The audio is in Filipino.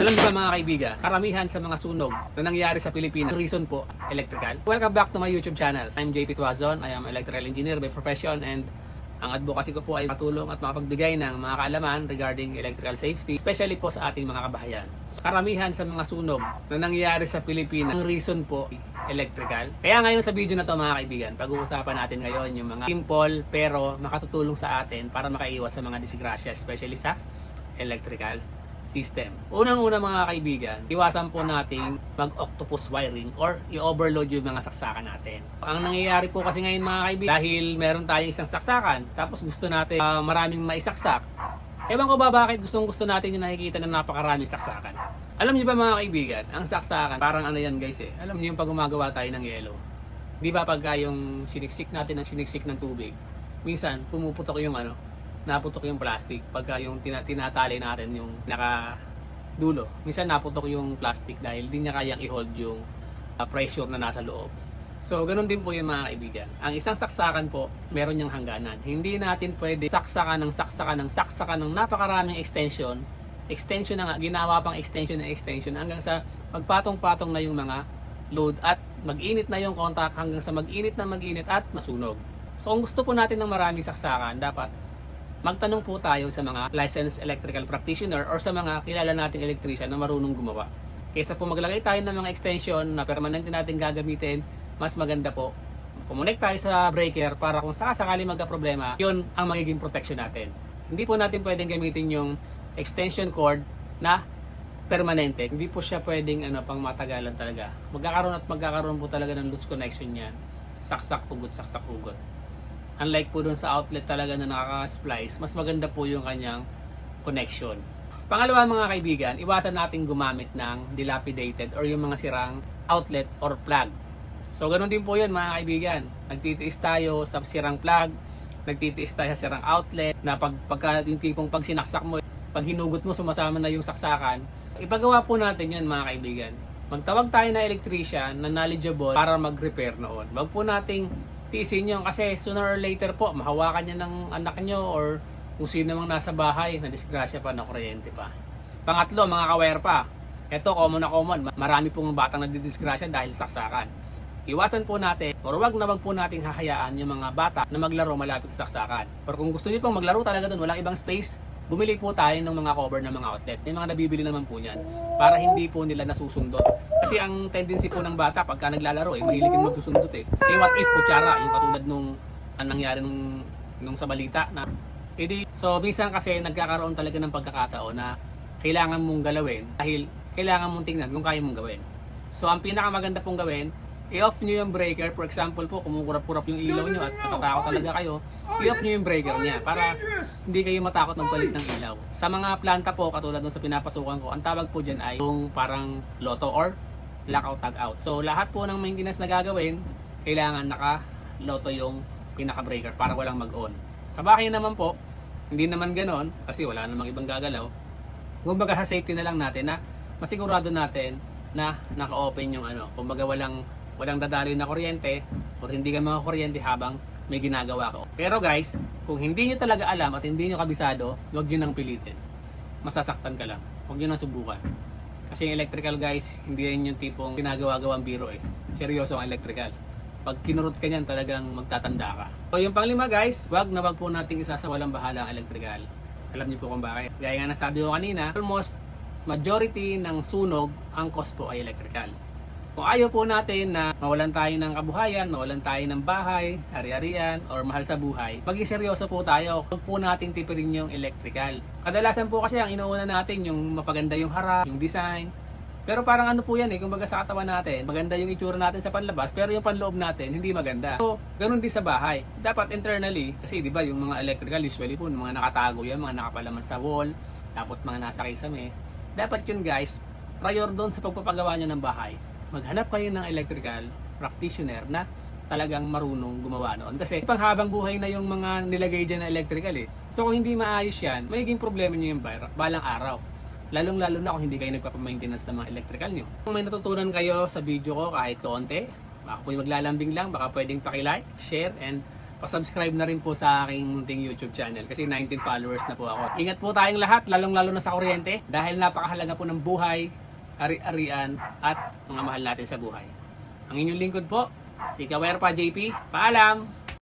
Alam niyo ba mga kaibigan, karamihan sa mga sunog na nangyari sa Pilipinas, reason po, electrical. Welcome back to my YouTube channel. I'm JP Tuazon. I am electrical engineer by profession and ang advocacy ko po ay matulong at makapagbigay ng mga kaalaman regarding electrical safety, especially po sa ating mga kabahayan. So, karamihan sa mga sunog na nangyari sa Pilipinas, ang reason po, electrical. Kaya ngayon sa video na to mga kaibigan, pag-uusapan natin ngayon yung mga simple pero makatutulong sa atin para makaiwas sa mga disgrasya, especially sa electrical system. Unang-una mga kaibigan, iwasan po nating mag-octopus wiring or i-overload yung mga saksakan natin. Ang nangyayari po kasi ngayon mga kaibigan, dahil meron tayong isang saksakan, tapos gusto natin maraming maisaksak, ewan ko ba bakit gustong-gusto natin yung nakikita ng napakaraming saksakan. Alam niyo ba mga kaibigan, ang saksakan, parang ano yan guys eh, alam niyo yung pag gumagawa tayo ng yelo. Di ba pagka yung siniksik natin ng siniksik ng tubig, minsan pumuputok yung naputok yung plastic pagka yung tinatali natin yung nakadulo. Minsan naputok yung plastic dahil di niya kayang i-hold yung pressure na nasa loob. So, ganun din po yung mga kaibigan. Ang isang saksakan po, meron niyang hangganan. Hindi natin pwede saksakan ng napakaraming extension na nga, ginawa pang extension hanggang sa magpatong-patong na yung mga load at mag-init na yung contact hanggang sa mag-init at masunog. So, kung gusto po natin ng maraming saksakan, dapat magtanong po tayo sa mga licensed electrical practitioner or sa mga kilala nating electrician na marunong gumawa. Kaysa po maglagay tayo ng mga extension na permanente natin gagamitin, mas maganda po kumonek tayo sa breaker para kung sakali magka-problema, yun ang magiging protection natin. Hindi po natin pwedeng gamitin yung extension cord na permanente. Hindi po siya pwedeng pang matagalan talaga. Magkakaroon po talaga ng loose connection yan. Saksak-hugot. Unlike po dun sa outlet talaga na nakaka-splice, mas maganda po yung kanyang connection. Pangalawa mga kaibigan, iwasan natin gumamit ng dilapidated or yung mga sirang outlet or plug. So ganun din po yun mga kaibigan. Nagtitiis tayo sa sirang plug, nagtitiis tayo sa sirang outlet, na pagka yung tipong pag sinaksak mo, pag hinugot mo sumasama na yung saksakan. Ipagawa po natin yun mga kaibigan. Magtawag tayo na electrician na knowledgeable para mag-repair noon. Wag po nating tiisin nyo kasi sooner or later po mahawakan niya ng anak nyo or kung sino mang nasa bahay na disgrasya pa, na kuryente pa. Pangatlo, mga kawire pa. Ito common na common. Marami pong batang nadidisgrasya dahil saksakan. Iwasan po natin or wag po nating hahayaan yung mga bata na maglaro malapit sa saksakan. Pero kung gusto niyo pong maglaro talaga doon, walang ibang space, bumili po tayo ng mga cover ng mga outlet. Yung mga nabibili naman po niyan para hindi po nila nasusundot. Kasi ang tendency po ng bata pagka naglalaro mahilig yung magsusundot eh. Say what if kutsara, yung katulad nung nangyari nung sa balita na so minsan kasi nagkakaroon talaga ng pagkakataon na kailangan mong galawin dahil kailangan mong tingnan kung kaya mong gawin. So ang pinakamaganda pong gawin, i-off nyo yung breaker. For example po, kumukurap-kurap yung ilaw nyo at natatakot talaga kayo, i-off nyo yung breaker niya para hindi kayo matakot magpalit ng ilaw. Sa mga planta po, katulad nung sa pinapasukan ko, ang tawag po dyan ay yung parang loto or lockout tag out. So lahat po ng maintenance na gagawin, kailangan naka-loto yung pinaka-breaker para walang mag-on. Sa bahay naman po, hindi naman ganon kasi wala namang ibang gagalaw. Kumbaga sa safety na lang natin na masigurado natin na naka-open yung kumbaga walang dadaloy na kuryente o hindi ka mga kuryente habang may ginagawa ko. Pero guys, kung hindi nyo talaga alam at hindi nyo kabisado, huwag nyo nang pilitin. Masasaktan ka lang. Huwag nyo nang subukan. Kasi yung electrical guys, hindi rin yung tipong ginagawa-gawang biro eh. Seryoso ang electrical. Pag kinurot ka niyan, talagang magtatanda ka. So yung panglima guys, wag po nating isasawalang bahala ang electrical. Alam niyo po kung bakit. Gaya nga nasabi ko kanina, almost majority ng sunog, ang cause po ay electrical. Kung ayaw po natin na mawalan tayo ng kabuhayan, mawalan tayo ng bahay, ari-arian, or mahal sa buhay, maging seryoso po tayo. Huwag po natin tipirin yung electrical. Kadalasan po kasi ang inuuna natin yung mapaganda yung harap, yung design. Pero parang po yan kumbaga sa katawan natin, maganda yung itsura natin sa panlabas, pero yung panloob natin hindi maganda. So, ganun din sa bahay. Dapat internally, kasi di ba yung mga electrical usually po, mga nakatago yan, mga nakapalaman sa wall, tapos mga nasa kisame. Dapat yun guys, prior doon sa pagpapagawa nyo ng bahay. Maghanap kayo ng electrical practitioner na talagang marunong gumawa noon. Kasi panghabang buhay na yung mga nilagay dyan na electrical eh. So kung hindi maayos yan, magiging problema nyo yung balang araw. Lalong-lalo na kung hindi kayo nagpapamaintenance ng mga electrical nyo. Kung may natutunan kayo sa video ko kahit konti, baka po maglalambing lang, baka pwedeng paki-like, share, and pasubscribe na rin po sa aking munting YouTube channel kasi 19 followers na po ako. Ingat po tayong lahat, lalong-lalo na sa kuryente dahil napakahalaga po ng buhay, ari-arian at mga mahal natin sa buhay. Ang inyong lingkod po, si Kawerpa JP. Paalam!